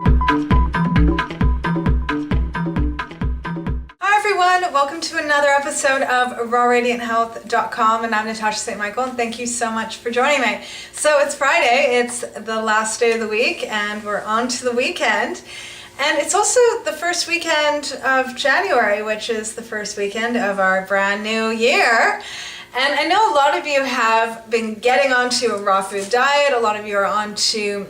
Hi everyone, welcome to another episode of rawradianthealth.com, and I'm Natasha St. Michael, and thank you so much for joining me. So it's Friday, it's the last day of the week, and we're on to the weekend. And it's also the first weekend of January, which is the first weekend of our brand new year. And I know a lot of you have been getting onto a raw food diet. A lot of you are onto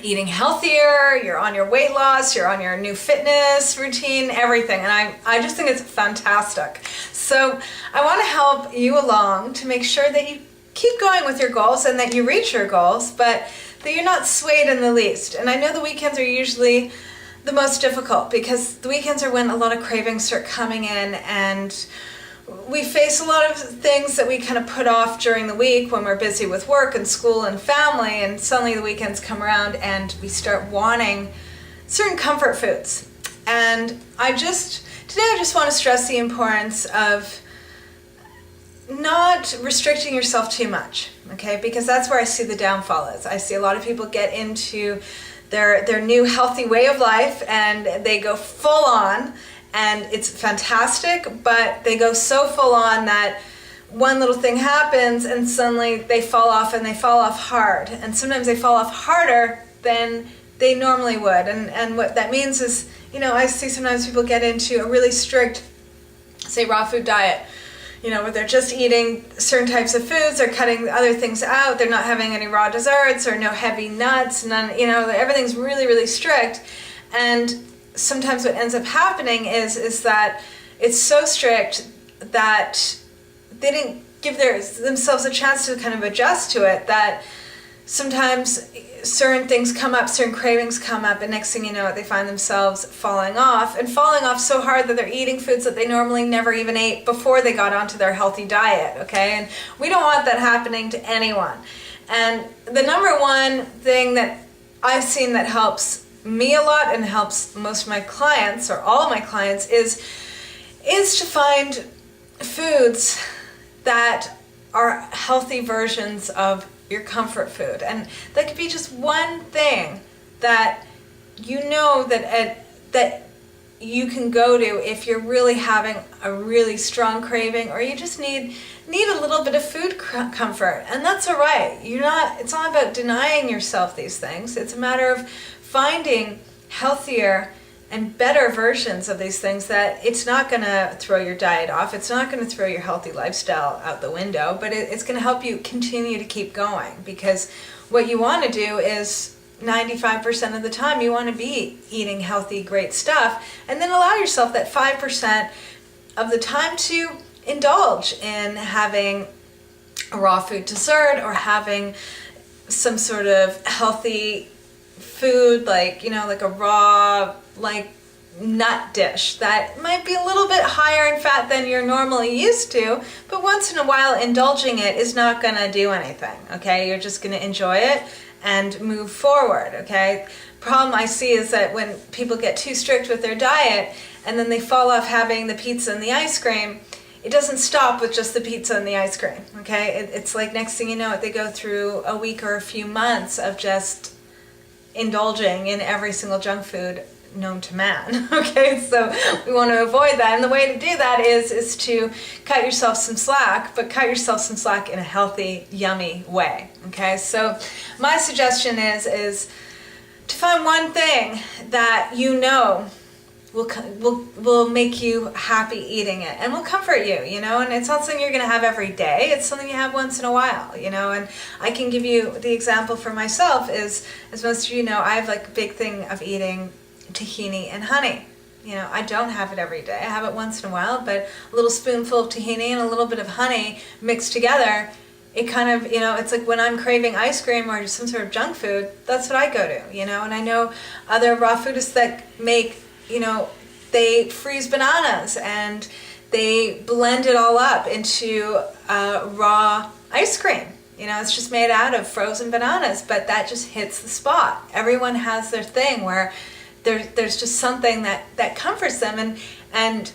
eating healthier, you're on your weight loss, you're on your new fitness routine, everything. And I just think it's fantastic. So I want to help you along to make sure that you keep going with your goals and that you reach your goals, but that you're not swayed in the least. And I know the weekends are usually the most difficult because the weekends are when a lot of cravings start coming in, and we face a lot of things that we kind of put off during the week when we're busy with work and school and family, and suddenly the weekends come around and we start wanting certain comfort foods. And today I just want to stress the importance of not restricting yourself too much, okay? Because that's where I see the downfall is. I see a lot of people get into their new healthy way of life and they go full on, and it's fantastic, but they go so full on that one little thing happens and suddenly they fall off, and they fall off hard. And sometimes they fall off harder than they normally would. And what that means is, I see sometimes people get into a really strict, say, raw food diet, where they're just eating certain types of foods, they're cutting other things out, they're not having any raw desserts or no heavy nuts, none, everything's really, really strict. And sometimes what ends up happening is that it's so strict that they didn't give themselves a chance to kind of adjust to it, that sometimes certain things come up, certain cravings come up, and next thing you know, they find themselves falling off so hard that they're eating foods that they normally never even ate before they got onto their healthy diet, okay? And we don't want that happening to anyone. And the number one thing that I've seen that helps me a lot and helps most of my clients, or all of my clients, is to find foods that are healthy versions of your comfort food. And that could be just one thing that that you can go to if you're really having a really strong craving, or you just need a little bit of food comfort. And that's all right. It's not about denying yourself these things. It's a matter of finding healthier and better versions of these things, that it's not going to throw your diet off, it's not going to throw your healthy lifestyle out the window, but it's going to help you continue to keep going. Because what you want to do is 95% of the time you want to be eating healthy, great stuff, and then allow yourself that 5% of the time to indulge in having a raw food dessert, or having some sort of healthy food, like a raw nut dish that might be a little bit higher in fat than you're normally used to, but once in a while indulging it is not going to do anything, okay? You're just going to enjoy it and move forward, okay? Problem I see is that when people get too strict with their diet and then they fall off having the pizza and the ice cream, it doesn't stop with just the pizza and the ice cream, okay? It's like next thing you know, they go through a week or a few months of just indulging in every single junk food known to man, okay? So we want to avoid that, and the way to do that is to cut yourself some slack, but cut yourself some slack in a healthy, yummy way, okay? So my suggestion is to find one thing that will make you happy eating it, and will comfort you, and it's not something you're going to have every day, it's something you have once in a while, and I can give you the example for myself is, as most of you know, I have a big thing of eating tahini and honey. I don't have it every day, I have it once in a while, but a little spoonful of tahini and a little bit of honey mixed together, it kind of, it's like when I'm craving ice cream or some sort of junk food, that's what I go to, and I know other raw foodists that make, they freeze bananas and they blend it all up into raw ice cream. It's just made out of frozen bananas, but that just hits the spot. Everyone has their thing where there's just something that comforts them, and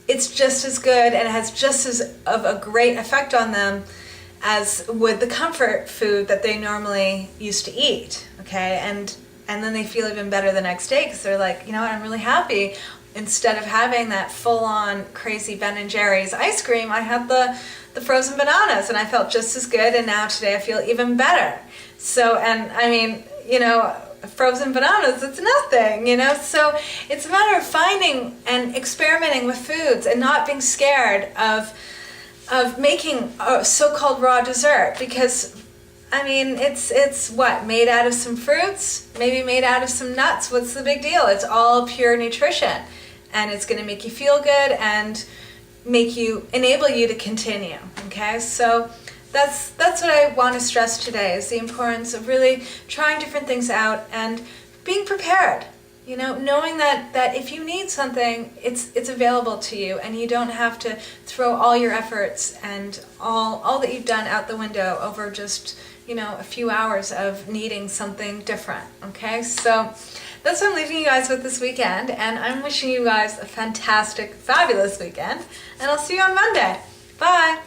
it's just as good and it has just as of a great effect on them as would the comfort food that they normally used to eat, okay? And and then they feel even better the next day because they're like, you know what, I'm really happy. Instead of having that full-on crazy Ben & Jerry's ice cream, I had the frozen bananas, and I felt just as good, and now today I feel even better. So, and I mean, you know, frozen bananas, it's nothing, you know? So it's a matter of finding and experimenting with foods and not being scared of making a so-called raw dessert, because I mean, it's what, made out of some fruits, maybe made out of some nuts. What's the big deal? It's all pure nutrition, and it's going to make you feel good and enable you to continue. Okay, so that's what I want to stress today, is the importance of really trying different things out and being prepared. You know, knowing that if you need something, it's available to you, and you don't have to throw all your efforts and all that you've done out the window over just, you know, a few hours of needing something different. Okay, so that's what I'm leaving you guys with this weekend, and I'm wishing you guys a fantastic, fabulous weekend, and I'll see you on Monday. Bye.